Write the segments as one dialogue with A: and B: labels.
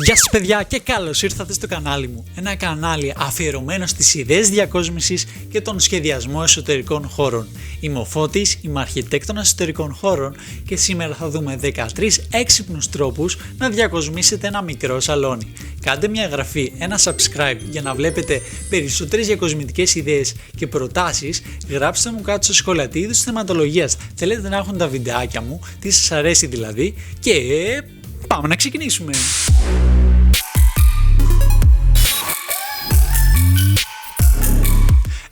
A: Γεια σας παιδιά και καλώς ήρθατε στο κανάλι μου. Ένα κανάλι αφιερωμένο στις ιδέες διακόσμησης και τον σχεδιασμό εσωτερικών χώρων. Είμαι ο Φώτης, είμαι αρχιτέκτονας εσωτερικών χώρων και σήμερα θα δούμε 13 έξυπνους τρόπους να διακοσμήσετε ένα μικρό σαλόνι. Κάντε μια εγγραφή, ένα subscribe για να βλέπετε περισσότερες διακοσμητικές ιδέες και προτάσεις. Γράψτε μου κάτω στα σχόλια τι είδους θεματολογίας θέλετε να έχουν τα βιντεάκια μου, τι σας αρέσει δηλαδή και πάμε να ξεκινήσουμε.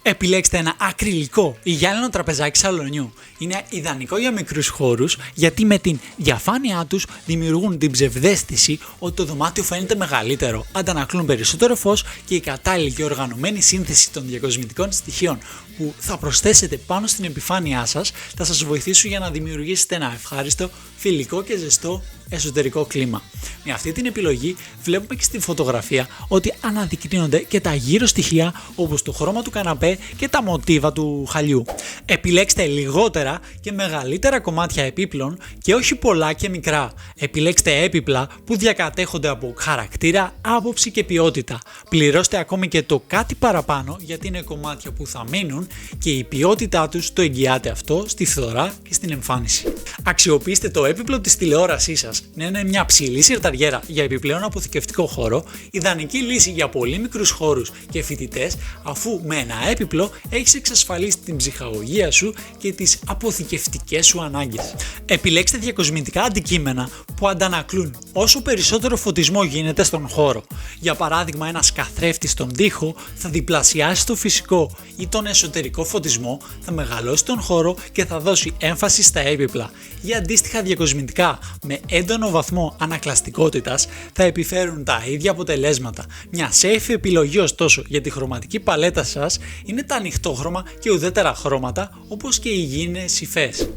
A: Επιλέξτε ένα ακριλικό ή γυάλινο τραπεζάκι σαλονιού. Είναι ιδανικό για μικρούς χώρους γιατί με την διαφάνειά τους δημιουργούν την ψευδαίσθηση ότι το δωμάτιο φαίνεται μεγαλύτερο, αντανακλούν περισσότερο φως και η κατάλληλη και οργανωμένη σύνθεση των διακοσμητικών στοιχείων που θα προσθέσετε πάνω στην επιφάνειά σας θα σας βοηθήσουν για να δημιουργήσετε ένα ευχάριστο, φιλικό και ζεστό εσωτερικό κλίμα. Με αυτή την επιλογή βλέπουμε και στη φωτογραφία ότι αναδεικνύονται και τα γύρω στοιχεία όπως το χρώμα του καναπέ και τα μοτίβα του χαλιού. Επιλέξτε λιγότερα και μεγαλύτερα κομμάτια επίπλων και όχι πολλά και μικρά. Επιλέξτε έπιπλα που διακατέχονται από χαρακτήρα, άποψη και ποιότητα. Πληρώστε ακόμη και το κάτι παραπάνω γιατί είναι κομμάτια που θα μείνουν και η ποιότητά τους το εγγυάται αυτό στη φθορά και στην εμφάνιση. Αξιοποιήστε το έπιπλο της τηλεόρασής σας να είναι μια ψηλή συρταριέρα για επιπλέον αποθηκευτικό χώρο, ιδανική λύση για πολύ μικρούς χώρους και φοιτητές, αφού με ένα έπιπλο έχεις εξασφαλίσει την ψυχαγωγία σου και τις αποθηκευτικές σου ανάγκες. Επιλέξτε διακοσμητικά αντικείμενα που αντανακλούν όσο περισσότερο φωτισμό γίνεται στον χώρο. Για παράδειγμα, ένας καθρέφτης στον τοίχο θα διπλασιάσει το φυσικό ή τον εσωτερικό φωτισμό, θα μεγαλώσει τον χώρο και θα δώσει έμφαση στα έπιπλα. Ή αντίστοιχα διακοσμητικά με έντονο βαθμό ανακλαστικότητας θα επιφέρουν τα ίδια αποτελέσματα. Μια safe επιλογή ωστόσο για τη χρωματική παλέτα σας είναι τα ανοιχτόχρωμα και ουδέτερα χρώματα όπως και οι υγιεινές υφές.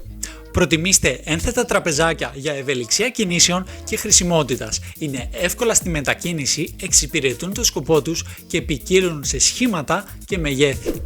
A: Προτιμήστε ένθετα τραπεζάκια για ευελιξία κινήσεων και χρησιμότητας. Είναι εύκολα στη μετακίνηση, εξυπηρετούν το σκοπό τους και ποικίλουν σε σχήματα και μεγέθη.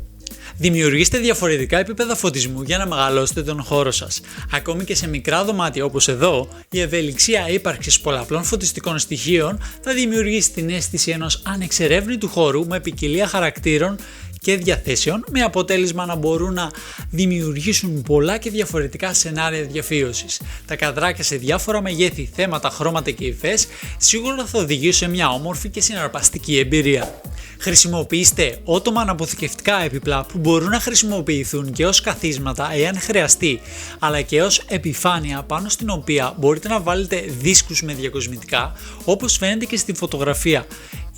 A: Δημιουργήστε διαφορετικά επίπεδα φωτισμού για να μεγαλώσετε τον χώρο σας. Ακόμη και σε μικρά δωμάτια όπως εδώ, η ευελιξία ύπαρξης πολλαπλών φωτιστικών στοιχείων θα δημιουργήσει την αίσθηση ενός ανεξερεύνητου χώρου με ποικιλία χαρακτήρων και διαθέσεων, με αποτέλεσμα να μπορούν να δημιουργήσουν πολλά και διαφορετικά σενάρια διαφύωσης. Τα καδράκια σε διάφορα μεγέθη, θέματα, χρώματα και υφές σίγουρα θα οδηγήσουν σε μια όμορφη και συναρπαστική εμπειρία. Χρησιμοποιήστε ότομα αποθηκευτικά έπιπλα που μπορούν να χρησιμοποιηθούν και ως καθίσματα εάν χρειαστεί, αλλά και ως επιφάνεια πάνω στην οποία μπορείτε να βάλετε δίσκους με διακοσμητικά, όπως φαίνεται και στη φωτογραφία.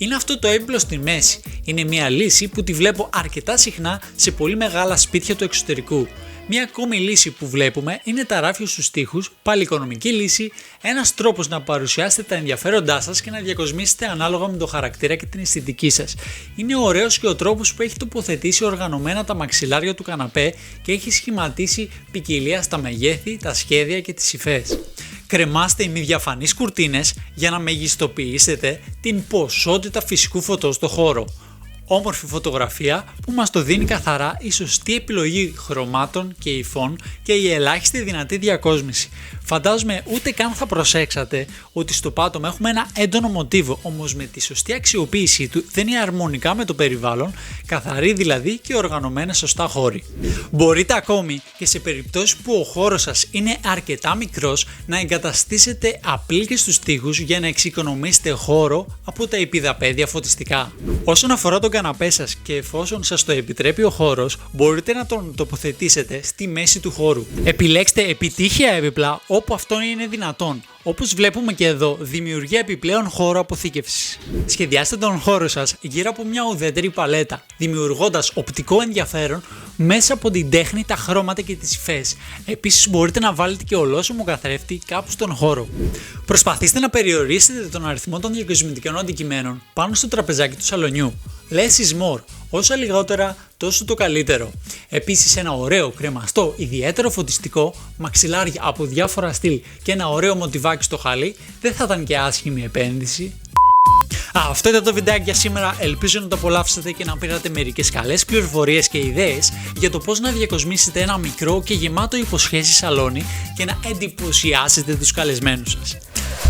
A: Είναι αυτό το έπιπλο στη μέση. Είναι μια λύση που τη βλέπω αρκετά συχνά σε πολύ μεγάλα σπίτια του εξωτερικού. Μια ακόμη λύση που βλέπουμε είναι τα ράφια στους τοίχους, πάλι οικονομική λύση, ένας τρόπος να παρουσιάσετε τα ενδιαφέροντά σας και να διακοσμήσετε ανάλογα με το χαρακτήρα και την αισθητική σας. Είναι ωραίος και ο τρόπος που έχει τοποθετήσει οργανωμένα τα μαξιλάρια του καναπέ και έχει σχηματίσει ποικιλία στα μεγέθη, τα σχέδια και τις υφές. Κρεμάστε μη διαφανείς κουρτίνες για να μεγιστοποιήσετε την ποσότητα φυσικού φωτός στο χώρο. Όμορφη φωτογραφία που μας το δίνει καθαρά η σωστή επιλογή χρωμάτων και υφών και η ελάχιστη δυνατή διακόσμηση. Φαντάζομαι ούτε καν θα προσέξατε ότι στο πάτωμα έχουμε ένα έντονο μοτίβο, όμως με τη σωστή αξιοποίησή του δεν είναι αρμονικά με το περιβάλλον, καθαρή δηλαδή και οργανωμένα σωστά χώροι. Μπορείτε ακόμη και σε περιπτώσεις που ο χώρος σας είναι αρκετά μικρός να εγκαταστήσετε απλίκες στους τοίχους για να εξοικονομήσετε χώρο από τα επιδαπέδια φωτιστικά. Όσον αφορά τον καναπέ σας και εφόσον σας το επιτρέπει ο χώρος, μπορείτε να τον τοποθετήσετε στη μέση του χώρου. Επιλέξτε επιτύχεια έπιπλα όπου αυτό είναι δυνατόν. Όπως βλέπουμε και εδώ, δημιουργεί επιπλέον χώρο αποθήκευσης. Σχεδιάστε τον χώρο σας γύρω από μια ουδέτερη παλέτα, δημιουργώντας οπτικό ενδιαφέρον μέσα από την τέχνη, τα χρώματα και τις υφές. Επίσης μπορείτε να βάλετε και ολόσωμο καθρέφτη κάπου στον χώρο. Προσπαθήστε να περιορίσετε τον αριθμό των διακοσμητικών αντικειμένων πάνω στο τραπεζάκι του σαλονιού. Less is more. Όσα λιγότερα, τόσο το καλύτερο. Επίσης, ένα ωραίο κρεμαστό, ιδιαίτερο φωτιστικό, μαξιλάρια από διάφορα στυλ και ένα ωραίο μοτιβάκι στο χαλί δεν θα ήταν και άσχημη επένδυση. Αυτό ήταν το βιντεάκι για σήμερα, ελπίζω να το απολαύσετε και να πήρατε μερικές καλές πληροφορίες και ιδέες για το πώς να διακοσμήσετε ένα μικρό και γεμάτο υποσχέσεις σαλόνι και να εντυπωσιάσετε τους καλεσμένους σας.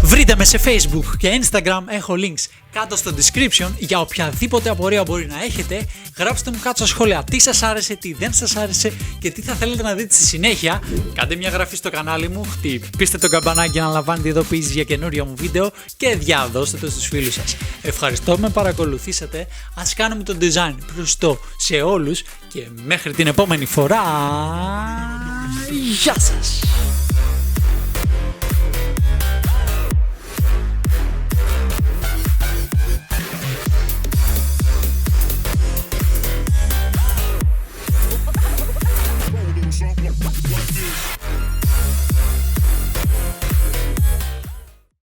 A: Βρείτε με σε Facebook και Instagram, έχω links κάτω στο description για οποιαδήποτε απορία μπορεί να έχετε. Γράψτε μου κάτω στα σχόλια τι σας άρεσε, τι δεν σας άρεσε και τι θα θέλετε να δείτε στη συνέχεια. Κάντε μια εγγραφή στο κανάλι μου, χτυπήστε το καμπανάκι για να λαμβάνετε ειδοποιήσεις για καινούργια μου βίντεο και διαδώστε το στους φίλους σας. Ευχαριστώ που με παρακολουθήσατε. Ας κάνουμε το design προσιτό σε όλους και μέχρι την επόμενη φορά, γεια σας!